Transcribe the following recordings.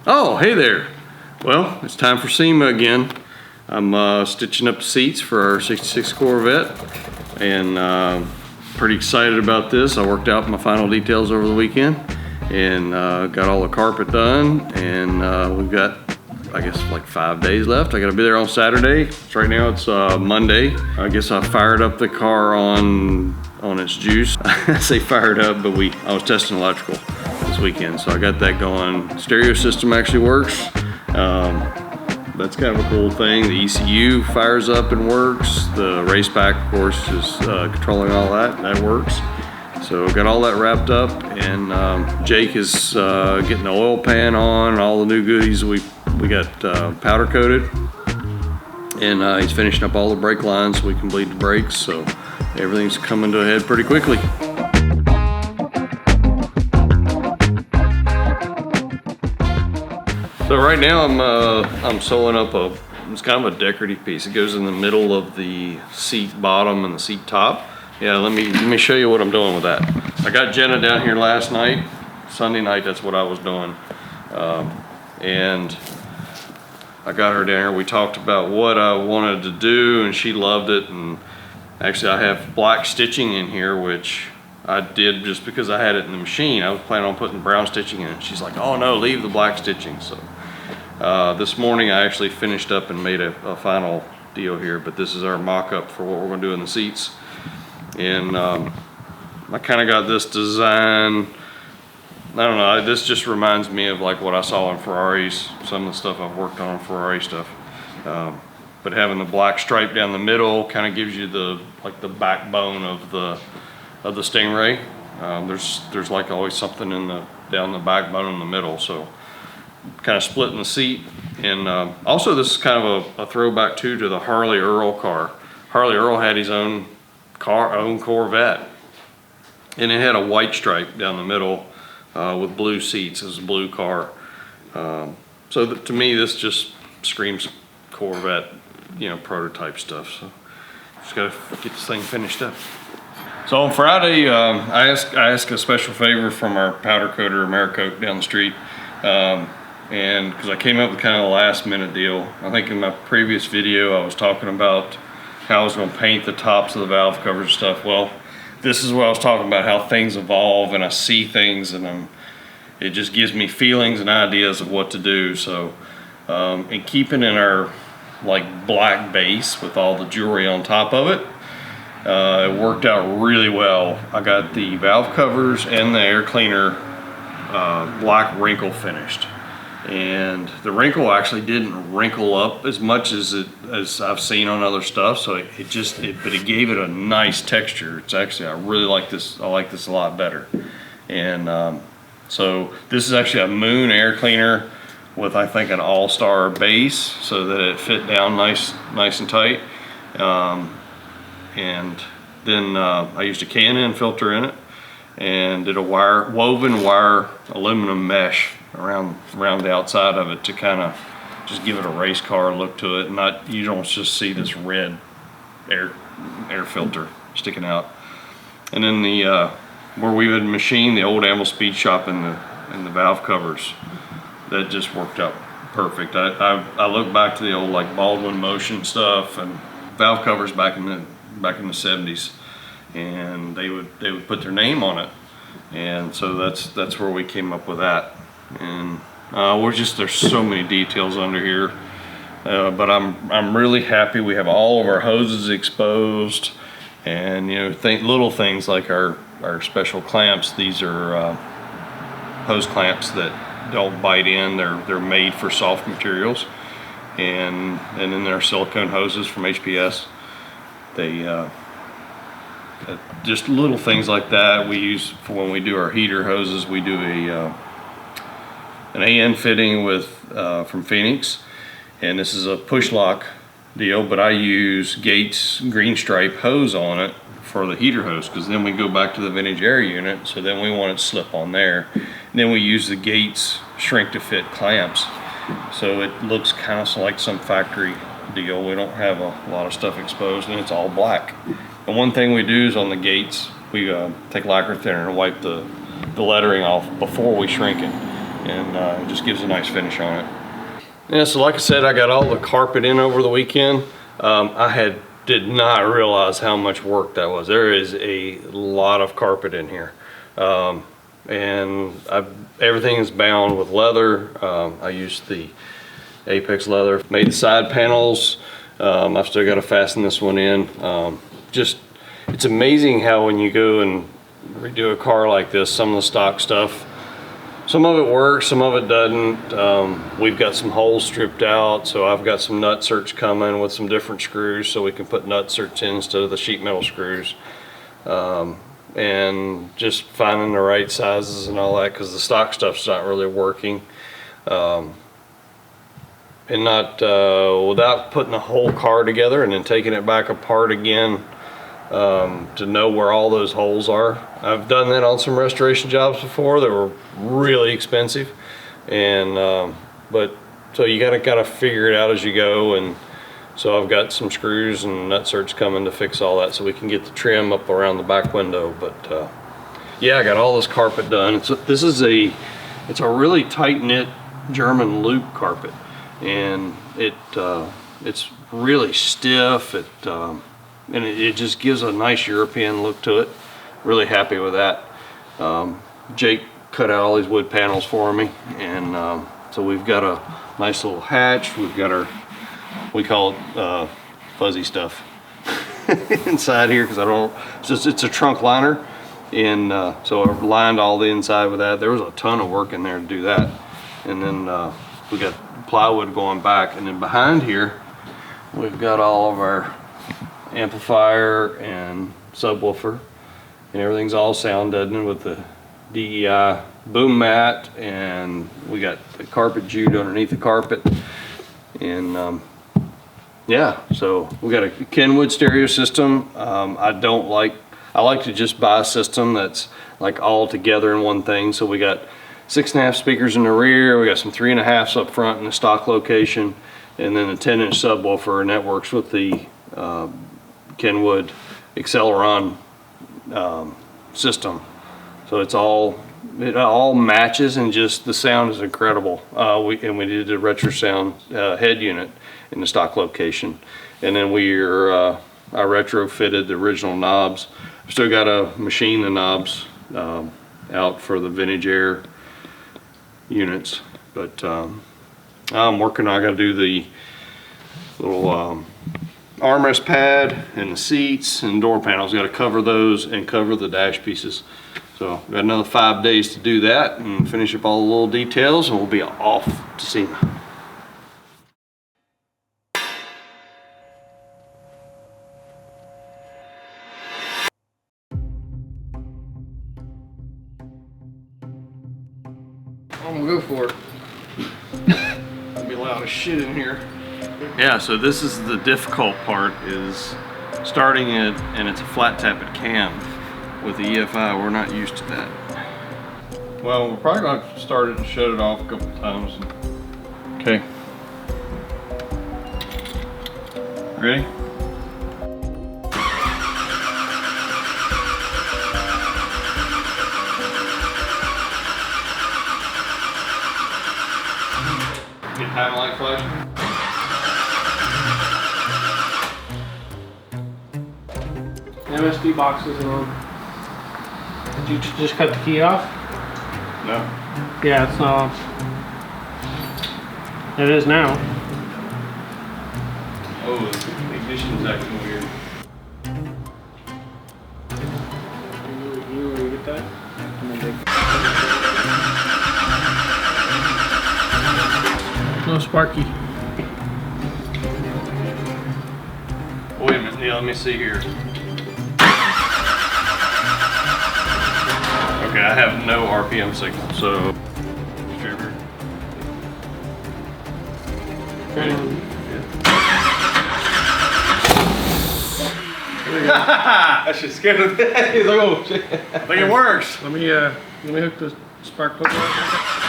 Oh, hey there. Well, it's time for SEMA again. I'm stitching up the seats for our 66 Corvette, and pretty excited about this. I worked out my final details over the weekend and got all the carpet done, and we've got, I guess, like 5 days left. I gotta be there on Saturday. So right now it's Monday. I guess I fired up the car on its juice. I say fired up, but I was testing electrical this weekend, so I got that going. Stereo system actually works. That's kind of a cool thing. The ECU fires up and works. The race pack, of course, is controlling all that. That works. So got all that wrapped up, and Jake is getting the oil pan on, all the new goodies we got powder coated, and he's finishing up all the brake lines so we can bleed the brakes. So everything's coming to a head pretty quickly. So right now I'm sewing up it's kind of a decorative piece. It goes in the middle of the seat bottom and the seat top. Yeah, let me show you what I'm doing with that. I got Jenna down here last night, Sunday night. That's what I was doing, and I got her down here. We talked about what I wanted to do, and she loved it. And actually, I have black stitching in here, which I did just because I had it in the machine. I was planning on putting brown stitching in it. She's like, "Oh no, leave the black stitching." So this morning I actually finished up and made a final deal here. But this is our mock-up for what we're going to do in the seats. And I kind of got this design. I don't know. This just reminds me of like what I saw in Ferraris. Some of the stuff I've worked on Ferrari stuff. But having the black stripe down the middle kind of gives you the backbone of the Stingray. There's like always something down the backbone in the middle. So kind of splitting the seat. And also this is kind of a throwback too to the Harley Earl car. Harley Earl had his own Corvette, and it had a white stripe down the middle with blue seats. It was a blue car. So to me, this just screams Corvette, prototype stuff. So just gotta get this thing finished up. So on Friday, I asked a special favor from our powder coater, Americoat, down the street, and because I came up with kind of a last minute deal. I think in my previous video I was talking about how I was going to paint the tops of the valve covers and stuff. Well, this is what I was talking about, how things evolve, and I see things, and it just gives me feelings and ideas of what to do. So in keeping in our black base with all the jewelry on top of it, it worked out really well. I got the valve covers and the air cleaner black wrinkle finished, and the wrinkle actually didn't wrinkle up as much as I've seen on other stuff. So but it gave it a nice texture. It's actually, I really like this. I like this a lot better. And so this is actually a Moon air cleaner with, I think, an all-star base so that it fit down nice and tight. And then I used a K&N filter in it and did a woven wire aluminum mesh around the outside of it to kind of just give it a race car look to it, and you don't just see this red air filter sticking out. And then where we would machine the Old Anvil Speed Shop in the valve covers, that just worked out perfect. I look back to the old Baldwin Motion stuff and valve covers back in the 70s, and they would put their name on it, and so that's where we came up with that. And there's so many details under here, but I'm really happy. We have all of our hoses exposed, and little things like our special clamps. These are hose clamps that don't bite in. They're made for soft materials, and then there are silicone hoses from HPS. They just little things like that we use for when we do our heater hoses. We do an AN fitting with from Phoenix, and this is a push lock deal, but I use Gates green stripe hose on it for the heater hose, because then we go back to the vintage air unit, so then we want it to slip on there, and then we use the Gates shrink to fit clamps, so it looks kind of like some factory deal. We don't have a lot of stuff exposed, and it's all black. And one thing we do is on the Gates, we take lacquer thinner and wipe the lettering off before we shrink it. and it just gives a nice finish on it. Yeah, so like I said, I got all the carpet in over the weekend. Did not realize how much work that was. There is a lot of carpet in here. And everything is bound with leather. I used the Apex leather. Made the side panels. I've still got to fasten this one in. It's amazing how when you go and redo a car like this, some of the stock stuff, some of it works, some of it doesn't. We've got some holes stripped out, so I've got some nut certs coming with some different screws so we can put nut certs in instead of the sheet metal screws. And just finding the right sizes and all that, because the stock stuff's not really working. And not without putting the whole car together and then taking it back apart again to know where all those holes are. I've done that on some restoration jobs before that were really expensive, and so you gotta figure it out as you go. And so I've got some screws and nut certs coming to fix all that so we can get the trim up around the back window. But yeah, I got all this carpet done. It's a really tight-knit German loop carpet, and it's really stiff. And it just gives a nice European look to it. Really happy with that. Jake cut out all these wood panels for me, and so we've got a nice little hatch. We've got we call it fuzzy stuff inside here, because it's a trunk liner, and so I've lined all the inside with that. There was a ton of work in there to do that. And then we got plywood going back, and then behind here we've got all of our amplifier and subwoofer, and everything's all sound deadening with the DEI boom mat, and we got the carpet jute underneath the carpet. And yeah, so we got a Kenwood stereo system. I like to just buy a system that's like all together in one thing. So we got 6.5 speakers in the rear, we got some 3.5s up front in the stock location, and then a 10-inch subwoofer, and that works with the Kenwood Acceleron system. So it all matches, and just the sound is incredible. We did a retro sound head unit in the stock location, and then I retrofitted the original knobs. I've still got to machine the knobs out for the vintage air units, but I'm working on, I got to do the little armrest pad and the seats and door panels. Got to cover those and cover the dash pieces. So got another 5 days to do that and finish up all the little details, and we'll be off to SEMA. I'm gonna go for it. It'll be loud as shit in here. Yeah, so this is the difficult part, is starting it, and it's a flat tappet cam with the EFI. We're not used to that. Well, we're probably gonna have to start it and shut it off a couple times. Okay. Ready? Get time light flash. MSD box isn't on. Did you just cut the key off? No. Yeah, it's not on. It is now. Oh, the ignition's acting weird. You want to get that? No sparky. Wait a minute, yeah, let me see here. Okay, I have no RPM signal, so distributor. Ready? Yeah. I should scared of that. He's like, oh shit. I think it works. Let me hook the spark plug up.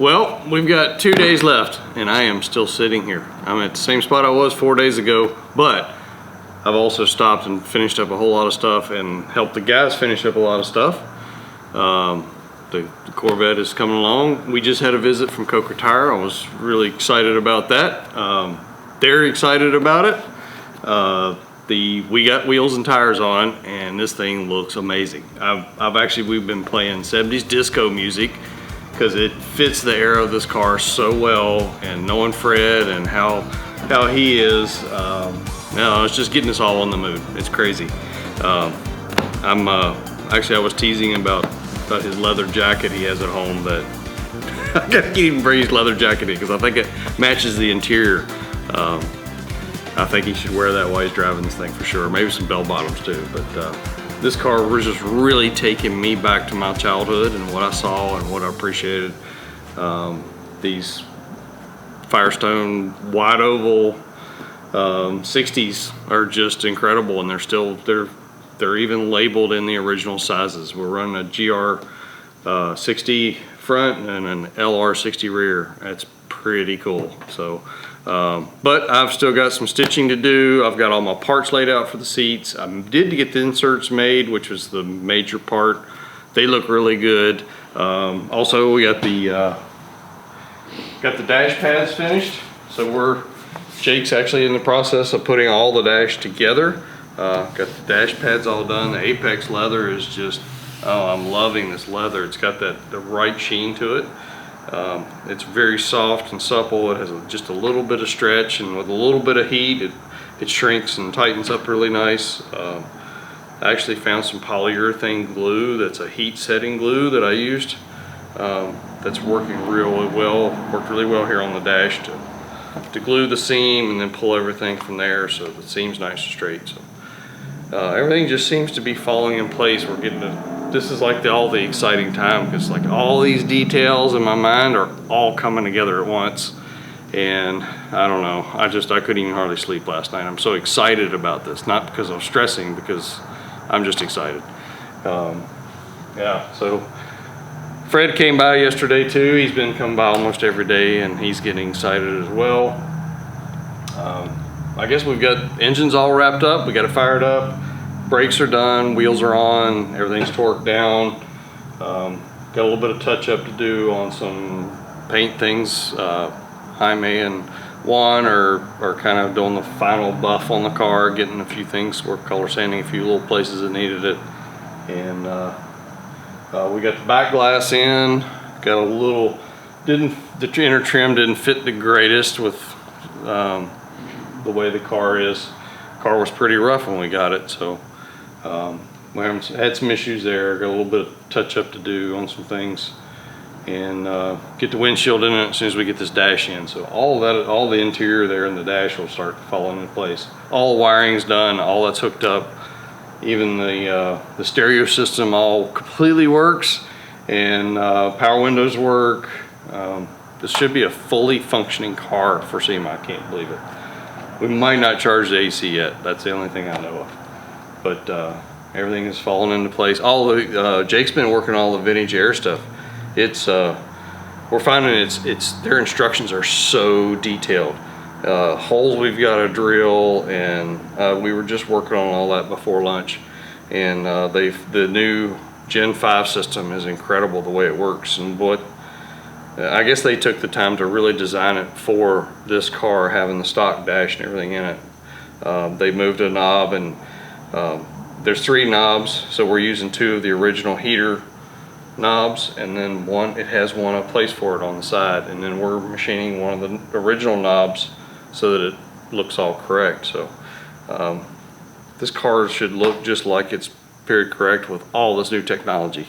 Well, we've got 2 days left and I am still sitting here. I'm at the same spot I was 4 days ago, but I've also stopped and finished up a whole lot of stuff and helped the guys finish up a lot of stuff. The Corvette is coming along. We just had a visit from Coker Tire. I was really excited about that. They're excited about it. We got wheels and tires on, and this thing looks amazing. We've been playing 70s disco music because it fits the era of this car so well, and knowing Fred and how he is, it's just getting us all in the mood. It's crazy. I was teasing about his leather jacket he has at home that I gotta get him bring his leather jacket in because I think it matches the interior. I think he should wear that while he's driving this thing for sure. Maybe some bell bottoms too. But this car was just really taking me back to my childhood and what I saw and what I appreciated. These Firestone wide oval 60s are just incredible, and they're even labeled in the original sizes. We're running a GR 60 front and an LR 60 rear. That's pretty cool. So, but I've still got some stitching to do. I've got all my parts laid out for the seats. I did get the inserts made, which was the major part. They look really good. Also, we got the dash pads finished. So Jake's actually in the process of putting all the dash together. Got the dash pads all done. The Apex leather is just, I'm loving this leather. It's got the right sheen to it. It's very soft and supple. It has just a little bit of stretch, and with a little bit of heat, it shrinks and tightens up really nice. I actually found some polyurethane glue that's a heat setting glue that I used. That's working really well. Worked really well here on the dash to glue the seam and then pull everything from there so the seam's nice and straight. So everything just seems to be falling in place. We're getting this is like all the exciting time, because like all these details in my mind are all coming together at once. And I don't know, I couldn't even hardly sleep last night. I'm so excited about this, not because I'm stressing, because I'm just excited. Yeah, so Fred came by yesterday too. He's been coming by almost every day, and he's getting excited as well. I guess we've got engines all wrapped up. We got it fired up. Brakes are done. Wheels are on. Everything's torqued down. Got a little bit of touch up to do on some paint things. Jaime and Juan are kind of doing the final buff on the car, getting a few things, we're color sanding a few little places that needed it. And we got the back glass in. Got a little, the inner trim didn't fit the greatest with the way the car is. Car was pretty rough when we got it, so we had some issues there. Got a little bit of touch up to do on some things, and get the windshield in it as soon as we get this dash in. So all the interior there in the dash will start falling into place. All the wiring's done, all that's hooked up. Even the stereo system all completely works, and power windows work. This should be a fully functioning car for SEMA. I can't believe it. We might not charge the AC yet. That's the only thing I know of. But everything is falling into place. Jake's been working on all the vintage air stuff. We're finding their instructions are so detailed. Holes we've got to drill, and we were just working on all that before lunch. And the new Gen 5 system is incredible the way it works, and I guess they took the time to really design it for this car, having the stock dash and everything in it. They moved a knob, and there's 3 knobs, so we're using 2 of the original heater knobs, and then it has a place for it on the side, and then we're machining one of the original knobs so that it looks all correct. So this car should look just like it's period correct with all this new technology.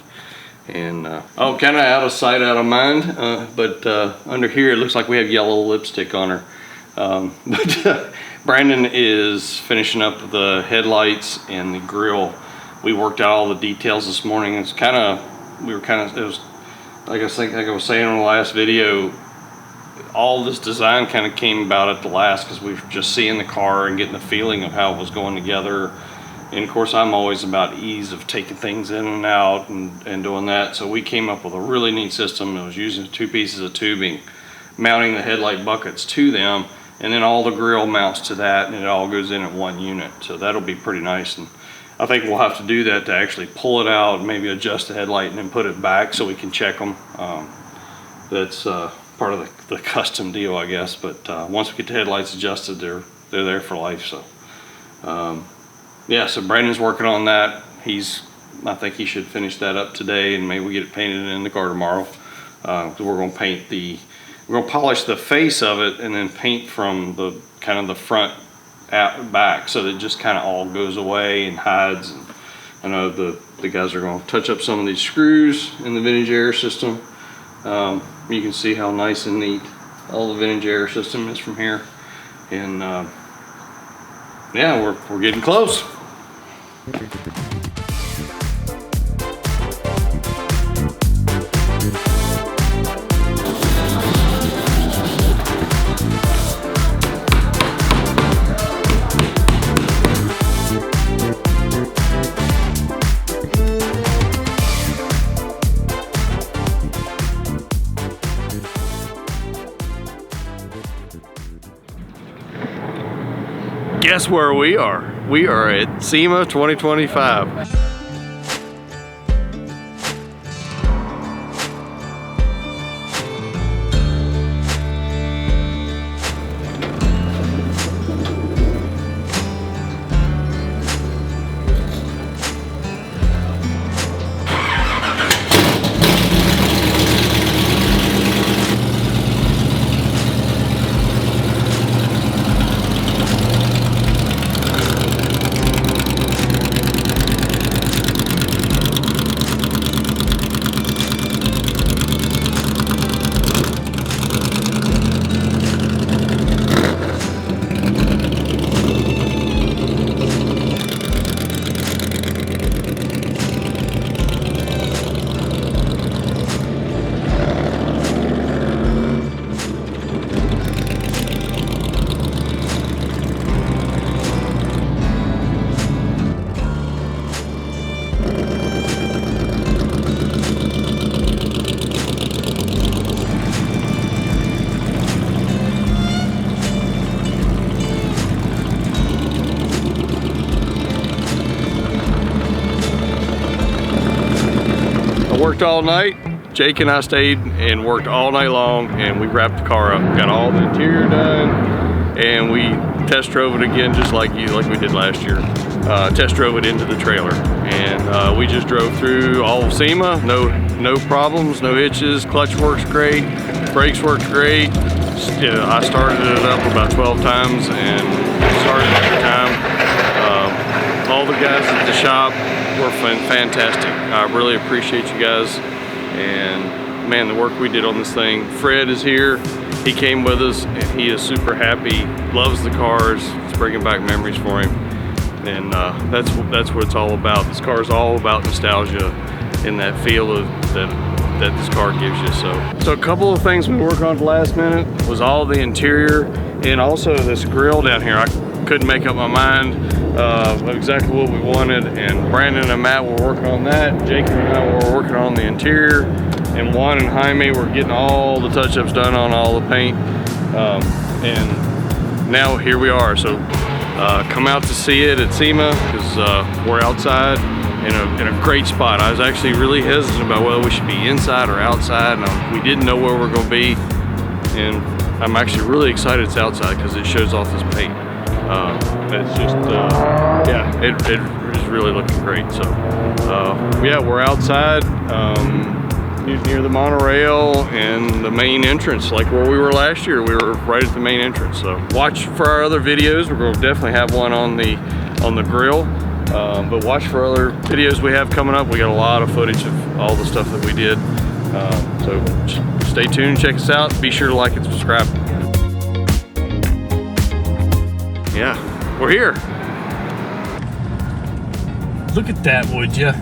And kind of out of sight, out of mind, but under here it looks like we have yellow lipstick on her. But Brandon is finishing up the headlights and the grill. We worked out all the details this morning. It was like I was saying in the last video, all this design kind of came about at the last, because we were just seeing the car and getting the feeling of how it was going together. And of course, I'm always about ease of taking things in and out and doing that. So we came up with a really neat system. It was using 2 pieces of tubing, mounting the headlight buckets to them, and then all the grill mounts to that, and it all goes in at one unit. So that'll be pretty nice. And I think we'll have to do that to actually pull it out, maybe adjust the headlight and then put it back so we can check them. That's part of the custom deal, I guess. But once we get the headlights adjusted, they're there for life. So yeah, so Brandon's working on that. I think he should finish that up today, and maybe we get it painted in the car tomorrow. We're gonna polish the face of it and then paint from the kind of the front out back, so that it just kind of all goes away and hides. And I know the guys are going to touch up some of these screws in the vintage air system. You can see how nice and neat all the vintage air system is from here. And yeah, we're getting close. Guess where we are? We are at SEMA 2025. Worked all night. Jake and I stayed and worked all night long, and we wrapped the car up, got all the interior done, and we test drove it again just like we did last year. Test drove it into the trailer, and we just drove through all of SEMA. No problems, no hitches. Clutch works great, brakes worked great. I started it up about 12 times and started every time. All the guys at the shop were fantastic. I really appreciate you guys, and man, the work we did on this thing. Fred is here. He came with us, and he is super happy. Loves the cars. It's bringing back memories for him, and that's what it's all about. This car is all about nostalgia and that feel of that this car gives you. So a couple of things we worked on at the last minute was all the interior, and also this grill down here. I couldn't make up my mind of exactly what we wanted, and Brandon and Matt were working on that. Jake and I were working on the interior, and Juan and Jaime were getting all the touch-ups done on all the paint, and now here we are. So come out to see it at SEMA, because we're outside in a great spot. I was actually really hesitant about whether we should be inside or outside, and we didn't know where we're going to be, and I'm actually really excited it's outside because it shows off this paint. It's just, yeah, it is really looking great. So, yeah, we're outside near the monorail and the main entrance, like where we were last year. We were right at the main entrance. So watch for our other videos. We're going to definitely have one on the grill, but watch for other videos we have coming up. We got a lot of footage of all the stuff that we did. So just stay tuned, check us out. Be sure to like and subscribe. Yeah, we're here. Look at that, would ya?